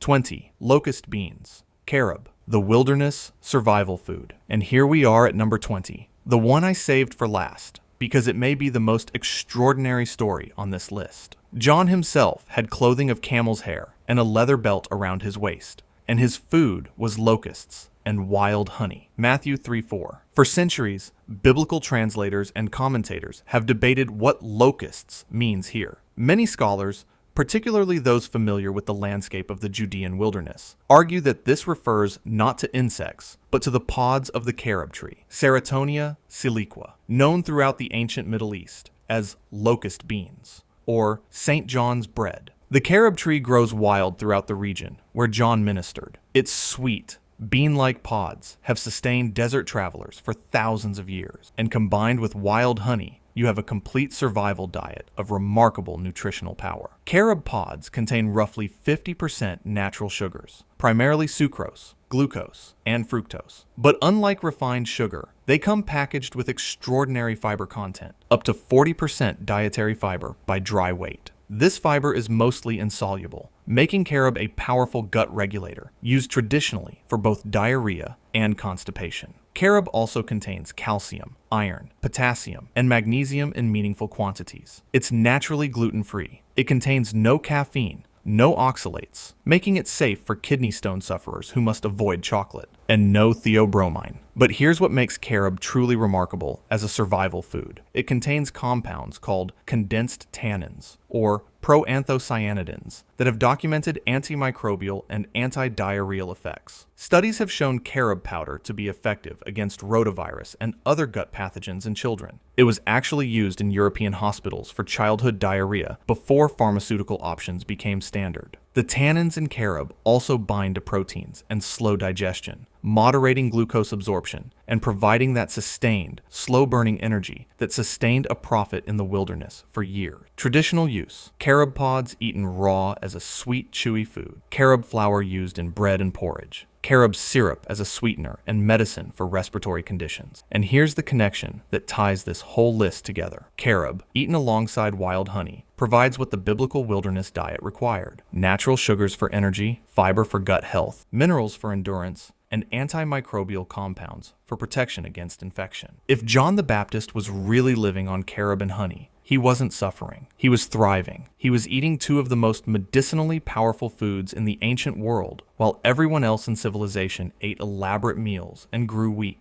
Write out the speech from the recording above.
20. Locust beans. Carob, the wilderness survival food. And here we are at number 20, the one I saved for last, because it may be the most extraordinary story on this list. John himself had clothing of camel's hair and a leather belt around his waist, and his food was locusts and wild honey. Matthew 3:4. For centuries, biblical translators and commentators have debated what locusts means here. Many scholars, particularly those familiar with the landscape of the Judean wilderness, argue that this refers not to insects, but to the pods of the carob tree, Ceratonia siliqua, known throughout the ancient Middle East as locust beans, or St. John's bread. The carob tree grows wild throughout the region where John ministered. Its sweet, bean-like pods have sustained desert travelers for thousands of years, and combined with wild honey, you have a complete survival diet of remarkable nutritional power. Carob pods contain roughly 50% natural sugars, primarily sucrose, glucose, and fructose. But unlike refined sugar, they come packaged with extraordinary fiber content, up to 40% dietary fiber by dry weight. This fiber is mostly insoluble, making carob a powerful gut regulator, used traditionally for both diarrhea and constipation. Carob also contains calcium, iron, potassium, and magnesium in meaningful quantities. It's naturally gluten-free. It contains no caffeine, no oxalates, making it safe for kidney stone sufferers who must avoid chocolate, and no theobromine. But here's what makes carob truly remarkable as a survival food. It contains compounds called condensed tannins, or proanthocyanidins, that have documented antimicrobial and anti-diarrheal effects. Studies have shown carob powder to be effective against rotavirus and other gut pathogens in children. It was actually used in European hospitals for childhood diarrhea before pharmaceutical options became standard. The tannins in carob also bind to proteins and slow digestion, moderating glucose absorption and providing that sustained, slow-burning energy that sustained a prophet in the wilderness for years. Traditional use: carob pods eaten raw as a sweet, chewy food, carob flour used in bread and porridge, carob syrup as a sweetener and medicine for respiratory conditions. And here's the connection that ties this whole list together. Carob, eaten alongside wild honey, provides what the biblical wilderness diet required: natural sugars for energy, fiber for gut health, minerals for endurance, and antimicrobial compounds for protection against infection. If John the Baptist was really living on carob and honey, he wasn't suffering. He was thriving. He was eating two of the most medicinally powerful foods in the ancient world, while everyone else in civilization ate elaborate meals and grew weak.